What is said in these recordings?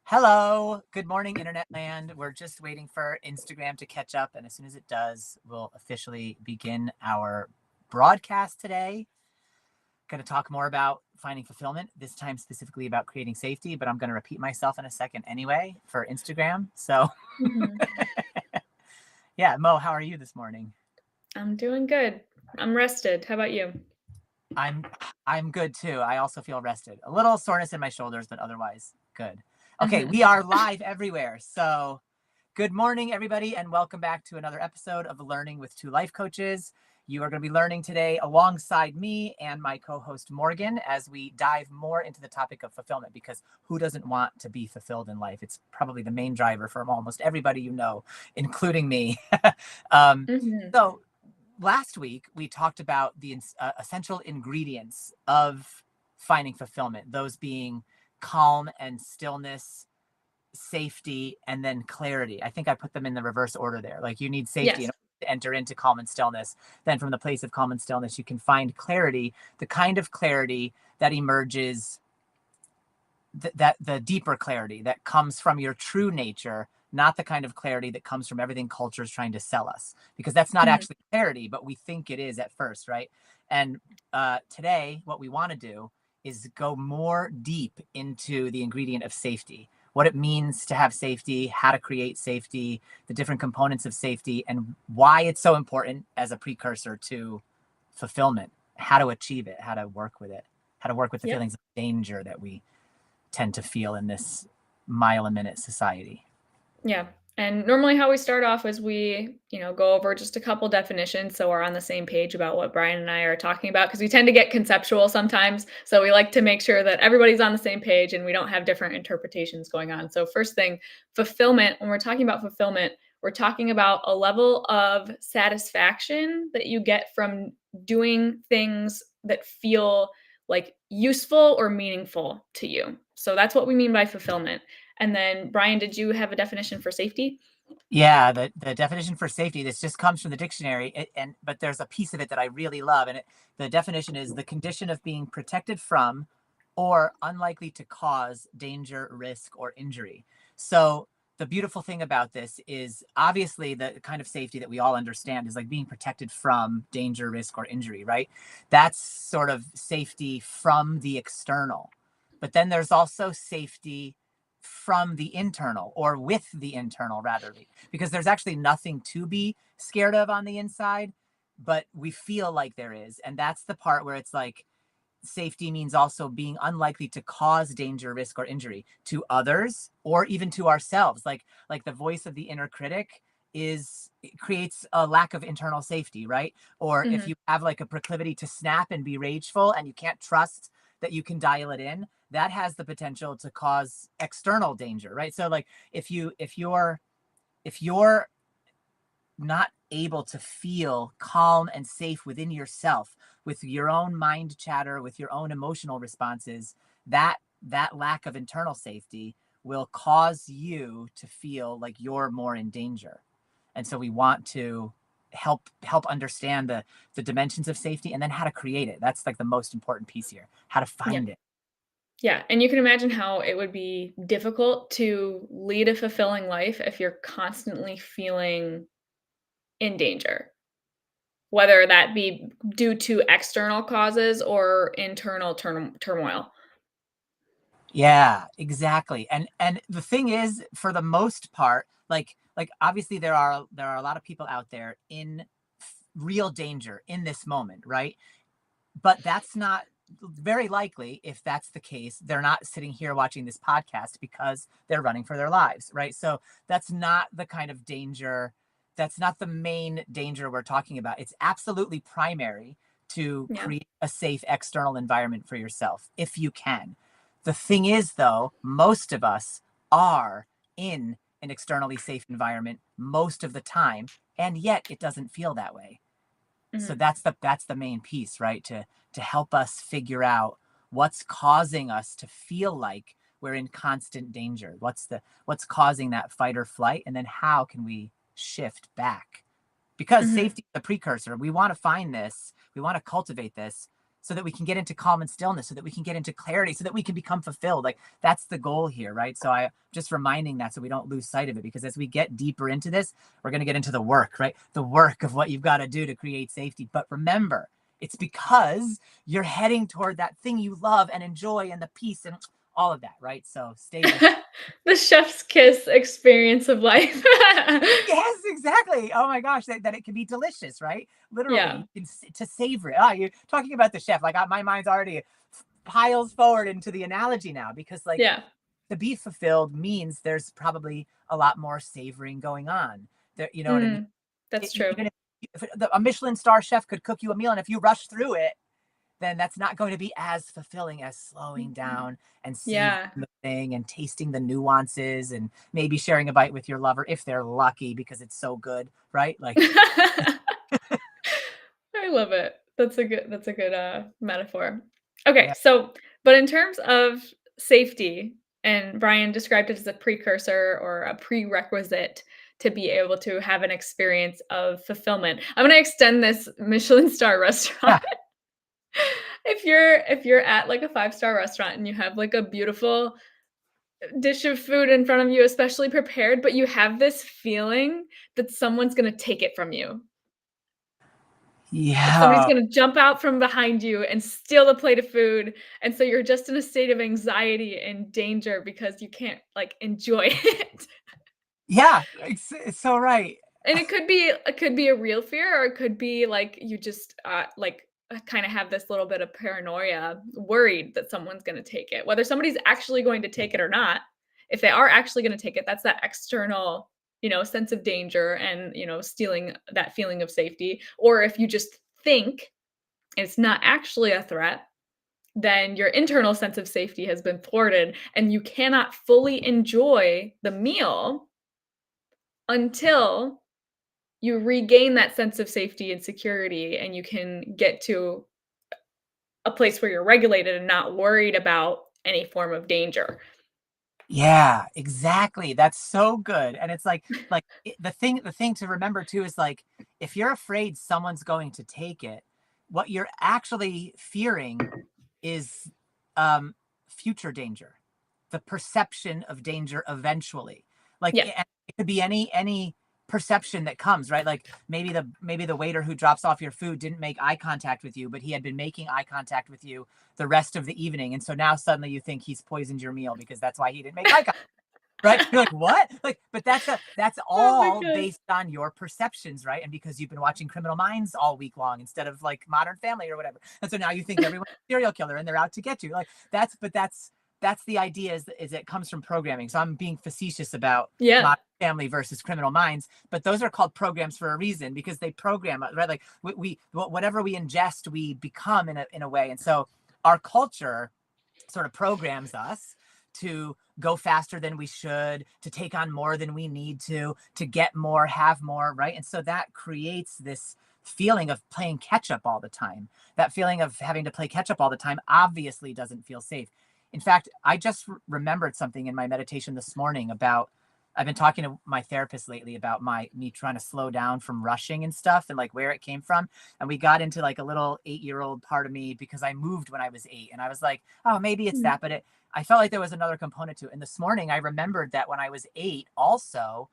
Hello, good morning, Internet land. We're just waiting for Instagram to catch up, and as soon as it does, we'll officially begin our broadcast today. Going to talk more about finding fulfillment, this time specifically about creating safety, but I'm going to repeat myself in a second anyway for Instagram. So, Mhm. yeah, Mo, how are you this morning? I'm doing good. I'm rested. How about you? I'm I'm good too. I also feel rested. A little soreness in my shoulders, but otherwise good. Okay, we Mhm. are live everywhere. So, good morning, everybody, and welcome back to another episode of Learning with Two Life Coaches. You are going to be learning today alongside me and my co host Morgan as we dive more into the topic of fulfillment, because who doesn't want to be fulfilled in life? It's probably the main driver for almost everybody you know, including me. um, Mhm. so, last week we talked about the essential ingredients of finding fulfillment, those being calm and stillness, safety, and then clarity. I think I put them in the reverse order there. Like, you need safety in Yes. order to enter into calm and stillness. Then from the place of calm and stillness, you can find clarity, the kind of clarity that emerges, that the deeper clarity that comes from your true nature, not the kind of clarity that comes from everything culture is trying to sell us, because that's not Mhm. actually clarity, but we think it is at first, right? And today, what we want to do is go more deep into the ingredient of safety, what it means to have safety, how to create safety, the different components of safety, and why it's so important as a precursor to fulfillment, how to achieve it, how to work with it, how to work with the Yep. feelings of danger that we tend to feel in this mile a minute society. Yeah. And normally how we start off is we go over just a couple definitions so we're on the same page about what Brian and I are talking about because we tend to get conceptual sometimes. So we like to make sure that everybody's on the same page and we don't have different interpretations going on. So first thing, fulfillment, when we're talking about fulfillment, we're talking about a level of satisfaction that you get from doing things that feel like useful or meaningful to you. So that's what we mean by fulfillment. And then, Brian, did you have a definition for safety? Yeah, the definition for safety, this just comes from the dictionary, but there's a piece of it that I really love, and the definition is the condition of being protected from or unlikely to cause danger, risk, or injury. So the beautiful thing about this is obviously the kind of safety that we all understand is like being protected from danger, risk, or injury, right? That's sort of safety from the external. But then there's also safety from the internal, or with the internal rather, because there's actually nothing to be scared of on the inside, but we feel like there is. And that's the part where it's like safety means also being unlikely to cause danger, risk, or injury to others or even to ourselves. Like the voice of the inner critic is, it creates a lack of internal safety, right? Or if Mhm. you have like a proclivity to snap and be rageful and you can't trust that you can dial it in, that has the potential to cause external danger, right? So like if you're not able to feel calm and safe within yourself, with your own mind chatter, with your own emotional responses, that lack of internal safety will cause you to feel like you're more in danger. And so we want to help understand the dimensions of safety and then how to create it. That's like the most important piece here, how to Yeah. find it. Yeah, and you can imagine how it would be difficult to lead a fulfilling life if you're constantly feeling in danger, whether that be due to external causes or internal turmoil. Yeah, exactly. And the thing is, for the most part, like obviously there are a lot of people out there in real danger in this moment, right? But that's not very likely. If that's the case, they're not sitting here watching this podcast because they're running for their lives, right? So that's not the kind of danger, that's not the main danger we're talking about. It's absolutely primary to Yeah. create a safe external environment for yourself if you can. The thing is, though, most of us are in an externally safe environment most of the time, and yet it doesn't feel that way. So Mhm. that's the main piece, right? To help us figure out what's causing us to feel like we're in constant danger. What's causing that fight or flight, and then how can we shift back? Because Mhm. safety is the precursor. We want to find this, we want to cultivate this so that we can get into calm and stillness, so that we can get into clarity, so that we can become fulfilled. Like that's the goal here, right? So I just reminding that so we don't lose sight of it, because as we get deeper into this, we're going to get into the work, right? The work of what you've got to do to create safety. But remember, it's because you're heading toward that thing you love and enjoy and the peace and all of that, right? So stay with. The chef's kiss experience of life. Yes, exactly. Oh my gosh, that it can be delicious, right? Literally, Yeah, you can to savor it. Ah, you're talking about the chef. Like my mind's already piles forward into the analogy now, because like yeah. to be fulfilled means there's probably a lot more savoring going on. There, you know what I mean? Mm, that's true. Even if a Michelin star chef could cook you a meal, and if you rush through it, then that's not going to be as fulfilling as slowing down and savoring Yeah. the thing and tasting the nuances and maybe sharing a bite with your lover if they're lucky because it's so good, right? Like, I love it. That's a good, metaphor. Okay, yeah, so but in terms of safety, and Brian described it as a precursor or a prerequisite to be able to have an experience of fulfillment. I'm gonna extend this Michelin star restaurant. yeah, If you're at, like, a five-star restaurant and you have, like, a beautiful dish of food in front of you, especially prepared, but you have this feeling that someone's gonna take it from you. That somebody's yeah, gonna jump out from behind you and steal the plate of food, and so you're just in a state of anxiety and danger because you can't, like, enjoy it. yeah. It's so right. And it could be a real fear, or it could be, like, you just, kinda have this little bit of paranoia, worried that someone's gonna take it. Whether somebody's actually going to take it or not, if they are actually gonna take it, that's that external, sense of danger and, stealing that feeling of safety. Or if you just think it's not actually a threat, then your internal sense of safety has been thwarted and you cannot fully enjoy the meal until you regain that sense of safety and security and you can get to a place where you're regulated and not worried about any form of danger. Yeah, exactly. That's so good. And it's like the thing to remember too is like if you're afraid someone's going to take it, what you're actually fearing is um future danger. The perception of danger eventually. Like Yeah. it could be any perception that comes, right? Like maybe the waiter who drops off your food didn't make eye contact with you, but he had been making eye contact with you the rest of the evening. And so now suddenly you think he's poisoned your meal because that's why he didn't make eye contact. Right? You're like, what? Like, but that's Oh my all god. based on your perceptions, right? And because you've been watching Criminal Minds all week long instead of like Modern Family or whatever. And so now you think everyone's a serial killer and they're out to get you. Like that's the idea is it comes from programming. So I'm being facetious about Yeah. Modern Family versus Criminal Minds, but those are called programs for a reason because they program us, right? Like we whatever we ingest, we become in a way. And so our culture sort of programs us to go faster than we should, to take on more than we need to get more, have more, right? And so that creates this feeling of playing catch up all the time. That feeling of having to play catch up all the time obviously doesn't feel safe. In fact, I just remembered something in my meditation this morning about I've been talking to my therapist lately about my me trying to slow down from rushing and stuff and like where it came from. And we got into like a little 8-year old part of me because I moved when I was 8. And I was like, oh, maybe it's Mm. that. But I felt like there was another component to it. And this morning I remembered that when I was 8, also,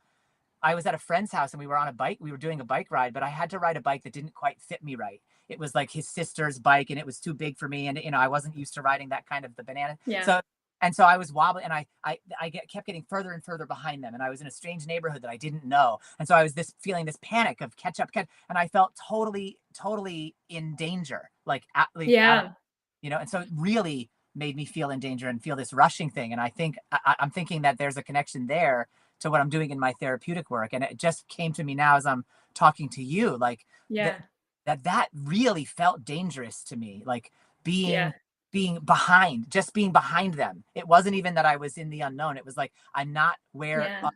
I was at a friend's house and we were on a bike. We were doing a bike ride, but I had to ride a bike that didn't quite fit me right. It was like his sister's bike and it was too big for me. And, I wasn't used to riding that kind of the banana. Yeah. So I was wobbling and kept getting further and further behind them. And I was in a strange neighborhood that I didn't know. And so I was feeling this panic of catch up, and I felt totally, totally in danger, like out of, Yeah. and so it really made me feel in danger and feel this rushing thing. And I think I'm thinking that there's a connection there to what I'm doing in my therapeutic work. And it just came to me now as I'm talking to you, like that Yeah. that really felt dangerous to me, like Yeah. being just being behind them. It wasn't even that I was in the unknown. It was like I'm not where Yeah.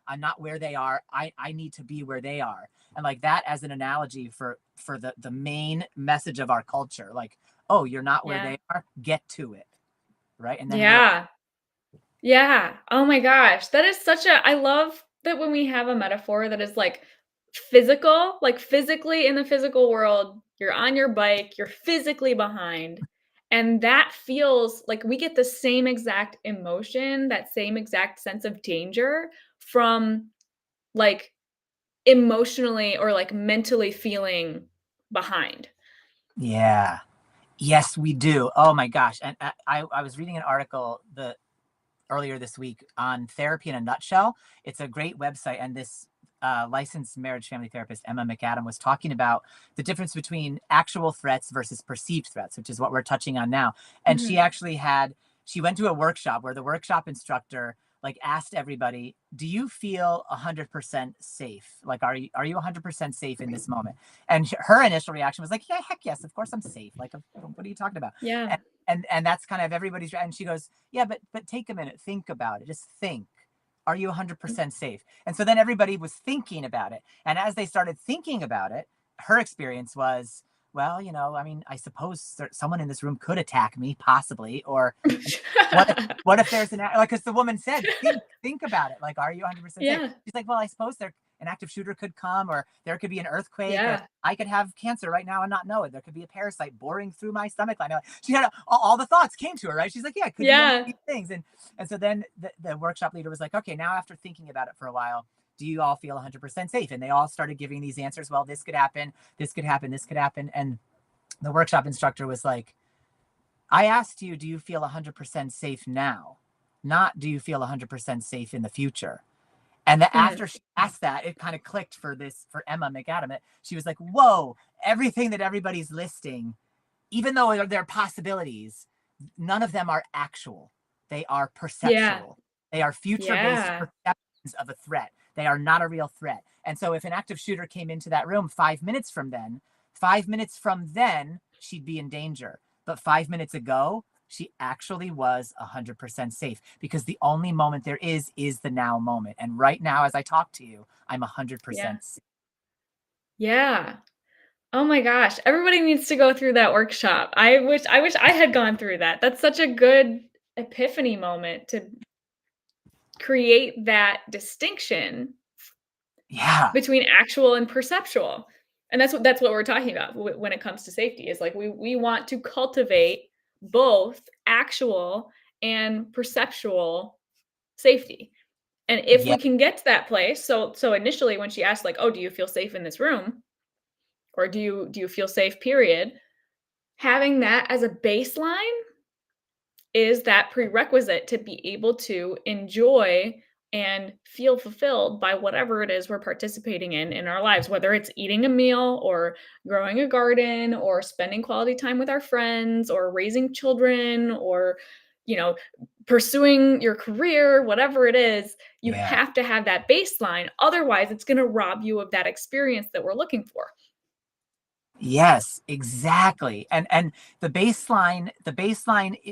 I'm not where they are. I need to be where they are. And like that as an analogy for the main message of our culture, like, oh, you're not where Yeah. they are, get to it, right? And then we're Yeah. Yeah. Oh my gosh. That is such a I love that when we have a metaphor that is, like, physical, like, physically in the physical world, you're on your bike, you're physically behind. And that feels like we get the same exact emotion, that same exact sense of danger from like emotionally or like mentally feeling behind. Yeah. Yes, we do. Oh my gosh. And I was reading an article earlier this week on Therapy in a Nutshell. It's a great website. And this licensed marriage family therapist, Emma McAdam, was talking about the difference between actual threats versus perceived threats, which is what we're touching on now. And Mhm. she went to a workshop where the workshop instructor like asked everybody, do you feel 100% safe? Like, are you 100% safe in this moment? And her initial reaction was like, yeah, heck yes, of course I'm safe. Like, what are you talking about? Yeah. And, and that's kind of everybody's, and she goes, yeah, but take a minute, think about it. Just think. Are you 100% safe? And so then everybody was thinking about it. And as they started thinking about it, her experience was, well, I mean, I suppose someone in this room could attack me, possibly, or what if there's like, because the woman said, think about it. Like, are you 100% safe? Yeah. She's like, well, I suppose an active shooter could come, or there could be an earthquake, or Yeah. I could have cancer right now and not know it. There could be a parasite boring through my stomach line. She had all the thoughts came to her, right? She's like, yeah, it could be any of Yeah. these things. And so then the workshop leader was like, okay, now after thinking about it for a while, do you all feel 100% safe? And they all started giving these answers. Well, this could happen, this could happen, this could happen. And the workshop instructor was like, I asked you, do you feel 100% safe now? Not do you feel 100% safe in the future? And Mhm. after she asked that, it kind of clicked for Emma McAdam. She was like, whoa, everything that everybody's listing, even though they're possibilities, none of them are actual. They are Yeah. perceptual. They are future-based Yeah. perceptions of a threat. They are not a real threat. And so if an active shooter came into that room 5 minutes from then, 5 minutes from then, she'd be in danger. But 5 minutes ago, she actually was 100% safe, because the only moment there is the now moment. And right now, as I talk to you, I'm Yeah. 100% safe. Yeah. Oh my gosh, everybody needs to go through that workshop. I wish I had gone through that. That's such a good epiphany moment to create that distinction Yeah. between actual and perceptual. And that's what we're talking about when it comes to safety is like we want to cultivate both actual and perceptual safety. And if Yeah. we can get to that place, so initially when she asked like, "Oh, do you feel safe in this room?" or "Do you feel safe period?" having that as a baseline is that prerequisite to be able to enjoy and feel fulfilled by whatever it is we're participating in our lives, whether it's eating a meal or growing a garden or spending quality time with our friends or raising children or you know pursuing your career, whatever it is. You Yeah. have to have that baseline, otherwise it's going to rob you of that experience that we're looking for. Yes, exactly. And the baseline,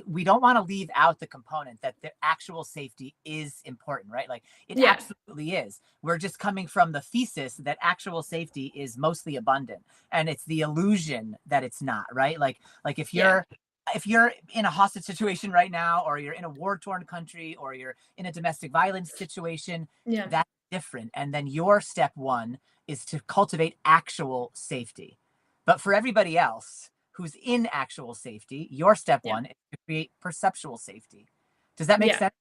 we don't want to leave out the component that the actual safety is important, right? Like, it Yeah. absolutely is. We're just coming from the thesis that actual safety is mostly abundant, and it's the illusion that it's not, right? Like Yeah. if you're in a hostage situation right now, or you're in a war-torn country, or you're in a domestic violence situation, Yeah. that's different. And then your step one is to cultivate actual safety. But for everybody else who's in actual safety, your step Yeah. one is to create perceptual safety. Does that make Yeah. sense?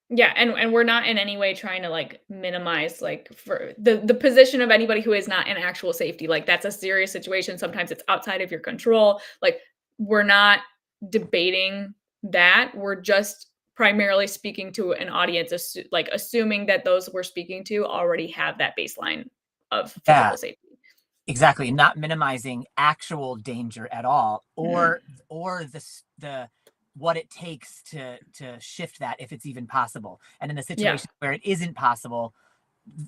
Yeah, and we're not in any way trying to, like, minimize, like, for the position of anybody who is not in actual safety, like, that's a serious situation, sometimes it's outside of your control, like, we're not debating that, we're just primarily speaking to an audience, assuming that those we're speaking to already have that baseline of Yeah, physical safety. exactly. Not minimizing actual danger at all, Mhm. or the what it takes to shift that, if it's even possible. And in the Yeah. situation where it isn't possible,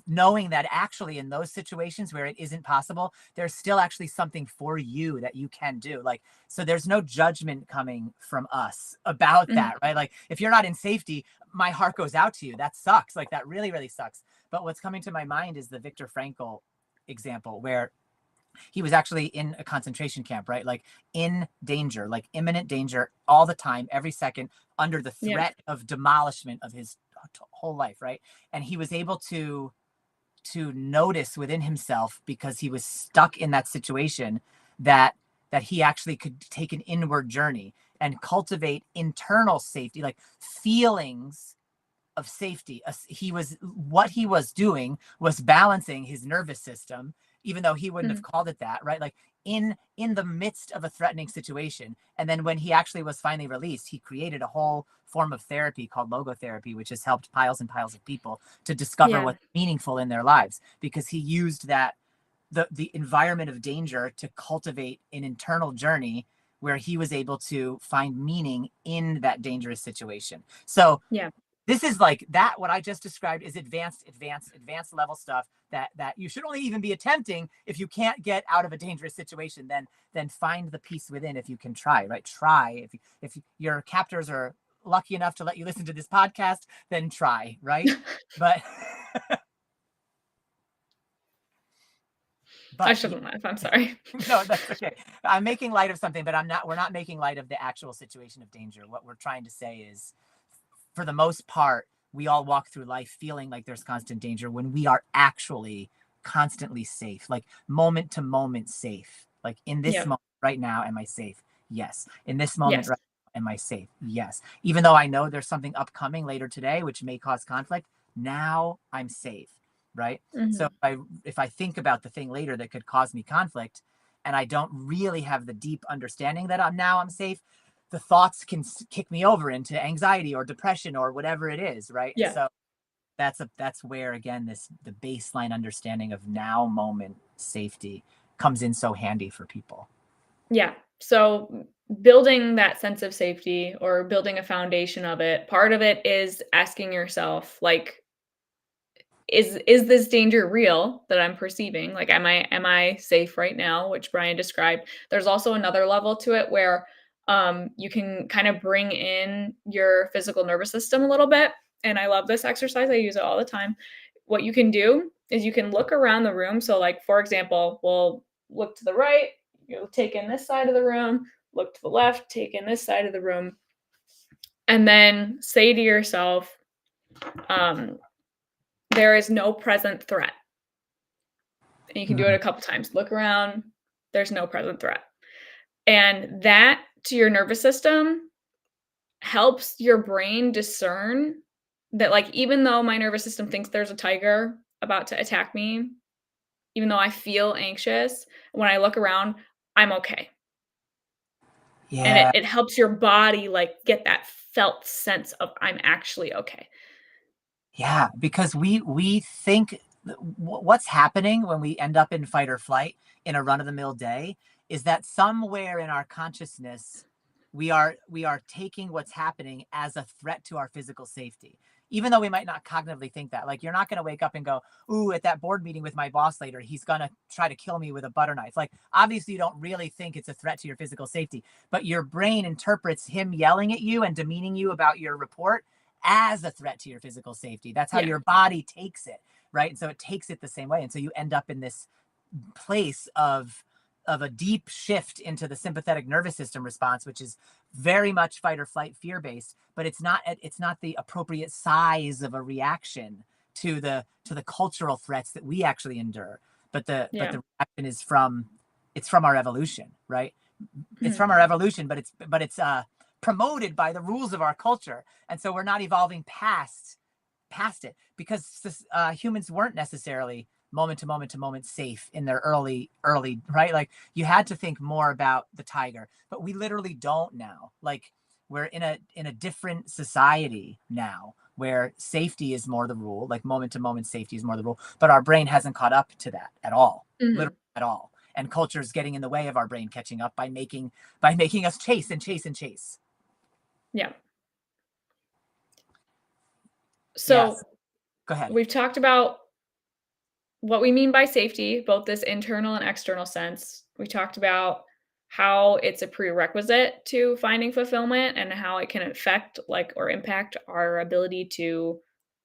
knowing that actually in those situations where it isn't possible, there's still actually something for you that you can do. Like, so there's no judgment coming from us about Mhm. that, right? Like, if you're not in safety, my heart goes out to you. That sucks. Like, that really, really sucks. But what's coming to my mind is the Viktor Frankl example, where he was actually in a concentration camp, right? Like, in danger, like imminent danger all the time, every second, under the Yeah. threat of demolishment of his whole life, right? And he was able to notice within himself, because he was stuck in that situation, that he actually could take an inward journey and cultivate internal safety, like feelings of safety. What he was doing was balancing his nervous system, even though he wouldn't have Mhm. called it that, right? Like in the midst of a threatening situation. And then when he actually was finally released, he created a whole form of therapy called logotherapy, which has helped piles and piles of people to discover Yeah. what's meaningful in their lives, because he used that the environment of danger to cultivate an internal journey where he was able to find meaning in that dangerous situation. So Yeah. this is like that. What I just described is advanced level stuff that you should only even be attempting if you can't get out of a dangerous situation. Then find the peace within if you can try. Right? Try if your captors are lucky enough to let you listen to this podcast, then try. Right? But I but shouldn't laugh. I'm sorry. no, that's okay. I'm making light of something, but I'm not. We're not making light of the actual situation of danger. What we're trying to say is, for the most part, we all walk through life feeling like there's constant danger when we are actually constantly safe, like moment to moment safe. Like in this Yeah. moment right now, am I safe? Yes. In this moment Yes. right now, am I safe? Yes. Even though I know there's something upcoming later today, which may cause conflict, now I'm safe. Right. So Mhm. if I think about the thing later that could cause me conflict, and I don't really have the deep understanding that I'm safe, the thoughts can kick me over into anxiety or depression or whatever it is, right? And Yeah. so that's where, again, the baseline understanding of now moment safety comes in so handy for people. Yeah. So building that sense of safety or building a foundation of it, part of it is asking yourself, like, is this danger real that I'm perceiving? Like, am I safe right now? Which Brian described. There's also another level to it where you can kind of bring in your physical nervous system a little bit. And I love this exercise. I use it all the time. What you can do is you can look around the room. So, like, for example, we'll look to the right, you'll take in this side of the room, look to the left, take in this side of the room, and then say to yourself, um, there is no present threat. And you can do it Mm, a couple times. Look around, there's no present threat. And that to your nervous system helps your brain discern that, like, even though my nervous system thinks there's a tiger about to attack me, even though I feel anxious, when I look around, I'm okay. And it, yeah, it helps your body like get that felt sense of I'm actually okay. yeah, because we think what's happening when we end up in fight or flight in a run of the mill day is that somewhere in our consciousness we are taking what's happening as a threat to our physical safety, even though we might not cognitively think that. Like, you're not going to wake up and go, ooh, at that board meeting with my boss later, he's going to try to kill me with a butter knife. Like, obviously you don't really think it's a threat to your physical safety, but your brain interprets him yelling at you and demeaning you about your report as a threat to your physical safety. That's how Yeah. your body takes it, right? And so it takes it the same way. And so you end up in this place of a deep shift into the sympathetic nervous system response, which is very much fight or flight, fear based, but it's not the appropriate size of a reaction to the cultural threats that we actually endure. But the Yeah. reaction is from it's from our evolution, right? It's Mhm. from our evolution, but it's promoted by the rules of our culture, and so we're not evolving past it, because humans weren't necessarily moment to moment to moment safe in their early, right? Like, you had to think more about the tiger, but we literally don't now. Like, we're in a different society now where safety is more the rule, like moment to moment safety is more the rule, but our brain hasn't caught up to that at all, literally Mhm. at all. And culture is getting in the way of our brain catching up by making us chase and chase and chase. Yeah. Yes, So go ahead. we've talked about what we mean by safety, both this internal and external sense. We talked about how it's a prerequisite to finding fulfillment and how it can affect, like, or impact our ability to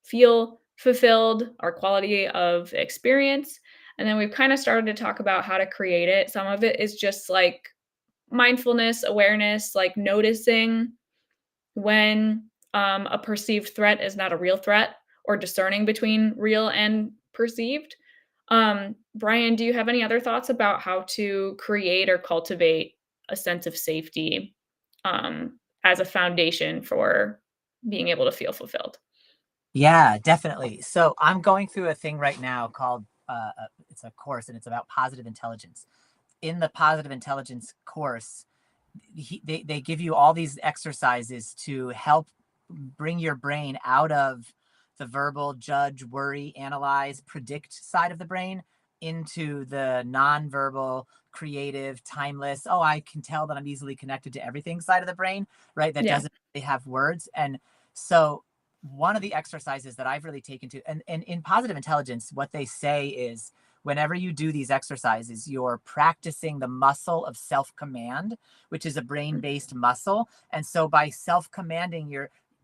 feel fulfilled, our quality of experience. And then we've kind of started to talk about how to create it. Some of it is just like mindfulness, awareness, like noticing when a perceived threat is not a real threat, or discerning between real and perceived. Brian, do you have any other thoughts about how to create or cultivate a sense of safety as a foundation for being able to feel fulfilled? Yeah, definitely. So I'm going through a thing right now called it's a course, and it's about positive intelligence. In the positive intelligence course, they give you all these exercises to help bring your brain out of the verbal judge, worry, analyze, predict side of the brain into the nonverbal, creative, timeless, oh, I can tell that I'm easily connected to everything side of the brain, right? That Yeah. doesn't really have words. And so one of the exercises that I've really taken to, and in positive intelligence, what they say is whenever you do these exercises, you're practicing the muscle of self command, which is a brain based muscle. And so by self commanding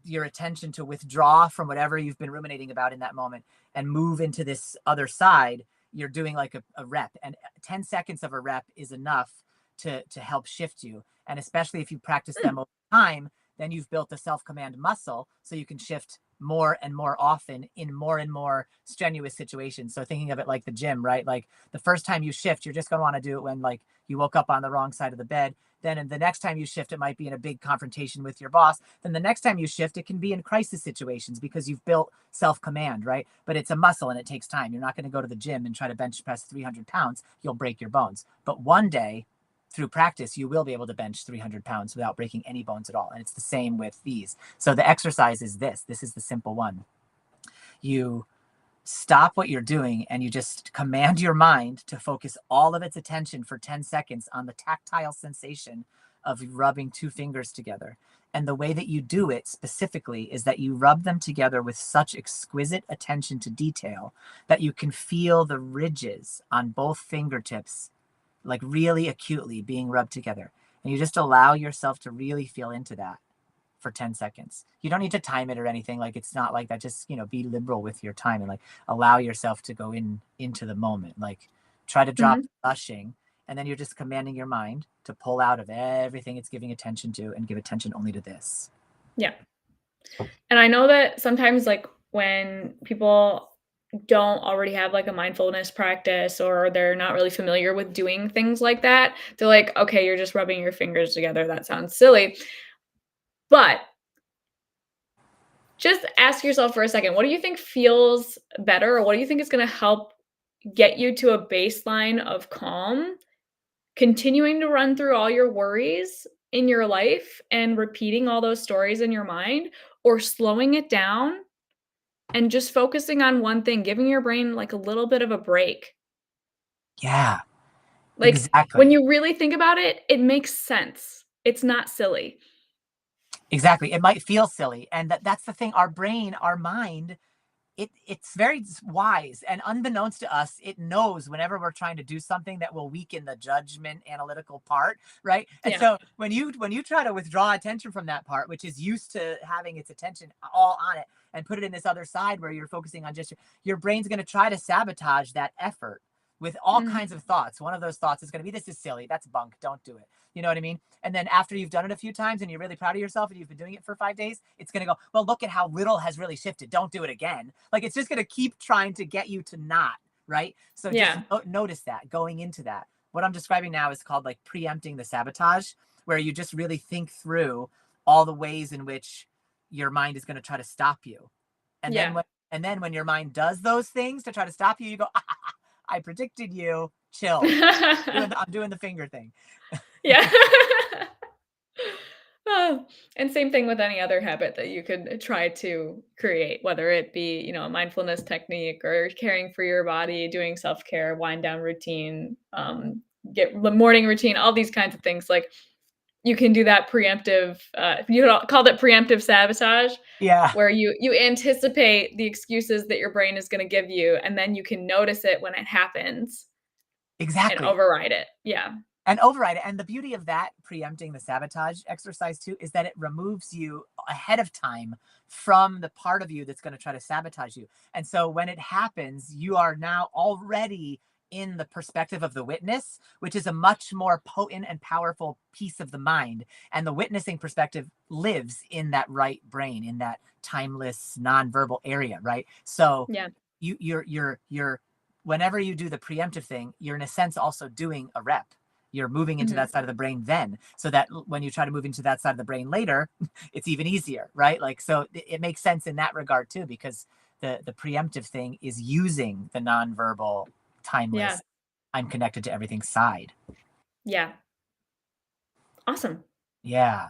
your attention to withdraw from whatever you've been ruminating about in that moment and move into this other side, you're doing like a rep. And 10 seconds of a rep is enough to help shift you. And especially if you practice Mm, them over time, then you've built a self command muscle so you can shift more and more often in more and more strenuous situations. So thinking of it like the gym, right? Like the first time you shift, you're just going to want to do it when like you woke up on the wrong side of the bed. Then the next time you shift, it might be in a big confrontation with your boss. Then the next time you shift, it can be in crisis situations because you've built self command, right? But it's a muscle and it takes time. You're not going to go to the gym and try to bench press 300 pounds. You'll break your bones. But one day, through practice, you will be able to bench 300 pounds without breaking any bones at all. And it's the same with these. So the exercise is this is the simple one. You stop what you're doing and you just command your mind to focus all of its attention for 10 seconds on the tactile sensation of rubbing two fingers together. And the way that you do it specifically is that you rub them together with such exquisite attention to detail that you can feel the ridges on both fingertips, like really acutely being rubbed together. And you just allow yourself to really feel into that for 10 seconds. You don't need to time it or anything. Like it's not like that. Just, be liberal with your time and like allow yourself to go into the moment. Like try to drop mhm. rushing. And then you're just commanding your mind to pull out of everything it's giving attention to and give attention only to this. Yeah. And I know that sometimes, like, when people don't already have, like, a mindfulness practice or they're not really familiar with doing things like that, they're like, "Okay, you're just rubbing your fingers together. That sounds silly." But just ask yourself for a second, what do you think feels better, or what do you think is gonna help get you to a baseline of calm, continuing to run through all your worries in your life and repeating all those stories in your mind, or slowing it down and just focusing on one thing, giving your brain, like, a little bit of a break. Yeah, Like, when exactly. you really think about it, it makes sense. It's not silly. Exactly. It might feel silly. And that's the thing. Our brain, our mind, it's very wise, and unbeknownst to us it knows whenever we're trying to do something that will weaken the judgment analytical part, right? And Yeah. so when you try to withdraw attention from that part, which is used to having its attention all on it, and put it in this other side where you're focusing on just your brain's going to try to sabotage that effort with all Mhm. kinds of thoughts. One of those thoughts is going to be, this is silly, that's bunk, don't do it. You know what I mean? And then after you've done it a few times and you're really proud of yourself and you've been doing it for 5 days, it's going to go, well, look at how little has really shifted. Don't do it again. Like it's just going to keep trying to get you to not, right? So just Yeah. notice that going into that. What I'm describing now is called like preempting the sabotage, where you just really think through all the ways in which your mind is going to try to stop you. And then Yeah. when your mind does those things to try to stop you, you go, I predicted you. Chill. I'm doing the finger thing. Yeah. Oh, and same thing with any other habit that you could try to create, whether it be, a mindfulness technique or caring for your body, doing self-care, wind down routine, get the morning routine, all these kinds of things. Like you can do that preemptive, called it preemptive sabotage, Yeah, where you anticipate the excuses that your brain is going to give you, and then you can notice it when it happens and exactly. override it. Yeah. And override it. And the beauty of that preempting the sabotage exercise too is that it removes you ahead of time from the part of you that's going to try to sabotage you. And so when it happens, you are now already in the perspective of the witness, which is a much more potent and powerful piece of the mind. And the witnessing perspective lives in that right brain, in that timeless nonverbal area, right? So Yeah. you're whenever you do the preemptive thing, you're in a sense also doing a rep. You're moving into that side of the brain then, so that when you try to move into that side of the brain later, it's even easier, right? Like, so it makes sense in that regard too, because the preemptive thing is using the nonverbal, Yeah. timeless, I'm connected to everything side. Yeah. Awesome. Yeah.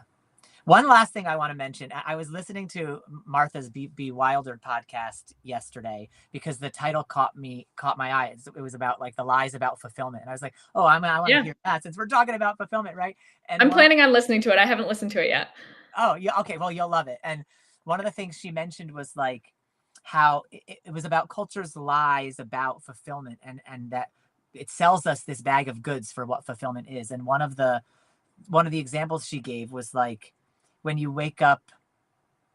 One last thing I want to mention, I was listening to Martha's Be Wilder podcast yesterday because the title caught my eye. It was about like the lies about fulfillment. And I was like, oh, I want to Yeah. hear that since we're talking about fulfillment, right? And I'm planning on listening to it. I haven't listened to it yet. oh, yeah, okay, well, you'll love it. And one of the things she mentioned was like how it was about culture's lies about fulfillment, and that it sells us this bag of goods for what fulfillment is. And one of the examples she gave was like when you wake up,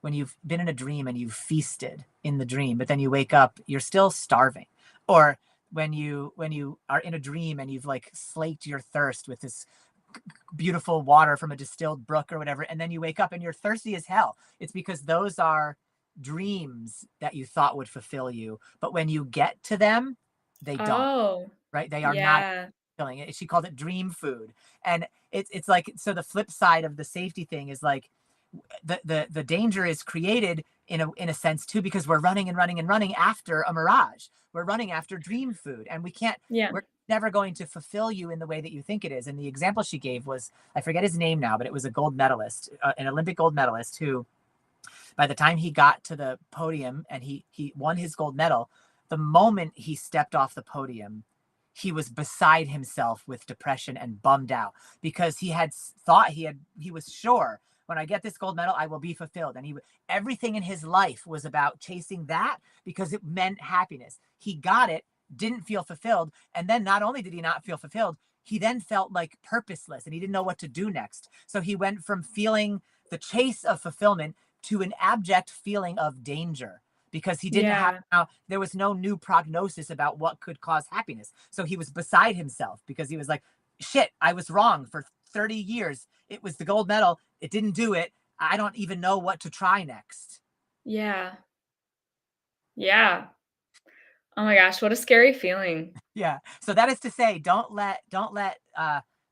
when you've been in a dream and you've feasted in the dream, but then you wake up, you're still starving. Or when you are in a dream and you've like slaked your thirst with this beautiful water from a distilled brook or whatever, and then you wake up and you're thirsty as hell. It's because those are dreams that you thought would fulfill you, but when you get to them, they don't. Oh, Right? They are not yeah. fulfilling it. She called it dream food. And it's like, so the flip side of the safety thing is like the danger is created in a sense too, because we're running and running and running after a mirage. We're running after dream food, and Yeah. we're never going to fulfill you in the way that you think it is. And the example she gave was, I forget his name now, but it was a gold medalist, an Olympic gold medalist, who by the time he got to the podium and he won his gold medal, the moment he stepped off the podium, he was beside himself with depression and bummed out, because he had thought he was sure, when I get this gold medal, I will be fulfilled. And everything in his life was about chasing that because it meant happiness. He got it, didn't feel fulfilled. And then not only did he not feel fulfilled, he then felt like purposeless and he didn't know what to do next. So he went from feeling the chase of fulfillment to an abject feeling of danger, because he didn't have, Yeah. there was no new prognosis about what could cause happiness. So he was beside himself because he was like, shit, I was wrong for 30 years. It was the gold medal. It didn't do it. I don't even know what to try next. Yeah. Yeah. Oh my gosh, what a scary feeling. Yeah. So that is to say, don't let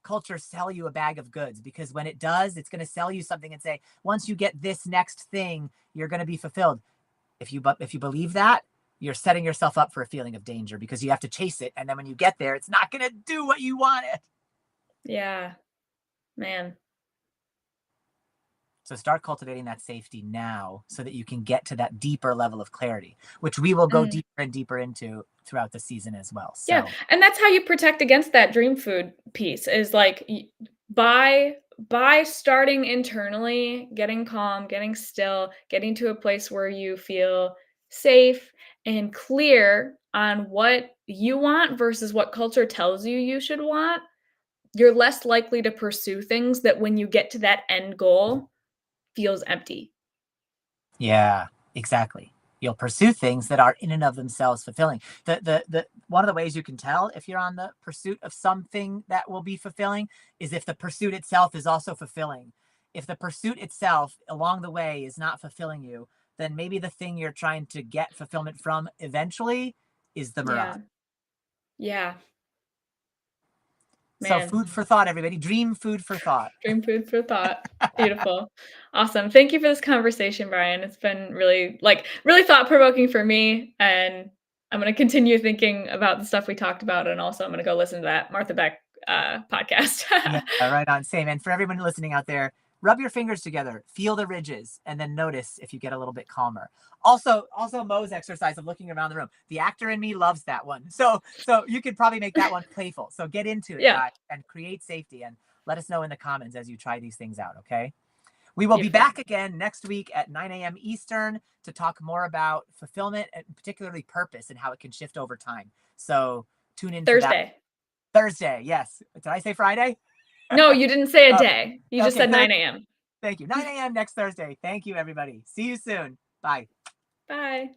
culture sell you a bag of goods, because when it does, it's going to sell you something and say, once you get this next thing, you're going to be fulfilled. If you believe that, you're setting yourself up for a feeling of danger, because you have to chase it, and then when you get there, it's not going to do what you wanted. Yeah. Man. So start cultivating that safety now so that you can get to that deeper level of clarity, which we will go Mm. deeper and deeper into throughout the season as well. Yeah, So and that's how you protect against that dream food piece is like by starting internally, getting calm, getting still, getting to a place where you feel safe and clear on what you want versus what culture tells you you should want, you're less likely to pursue things that when you get to that end goal feels empty. yeah, exactly. You'll pursue things that are in and of themselves fulfilling. The one of the ways you can tell if you're on the pursuit of something that will be fulfilling is if the pursuit itself is also fulfilling. If the pursuit itself along the way is not fulfilling you, then maybe the thing you're trying to get fulfillment from eventually is the mirage. Yeah. Yeah. So Man. food for thought, everybody. Dream food for thought. Dream food for thought. Beautiful. Awesome. Thank you for this conversation, Brian. It's been really, really thought provoking for me. And I'm going to continue thinking about the stuff we talked about. And also, I'm going to go listen to that Martha Beck podcast. Yeah, right on. Same. And for everyone listening out there, rub your fingers together, feel the ridges, and then notice if you get a little bit calmer. Also Mo's exercise of looking around the room. The actor in me loves that one. So you could probably make that one playful. So get into it, Yeah. guys, and create safety, and let us know in the comments as you try these things out, okay? We will be Beautiful. back again next week at 9 a.m. Eastern to talk more about fulfillment and particularly purpose and how it can shift over time. So tune in for that. Thursday. Thursday, yes. Did I say Friday? No, you didn't say a Oh, day. You just okay, said 9 a.m. thank you. 9 a.m. next Thursday. Thank you, everybody. See you soon. Bye. Bye.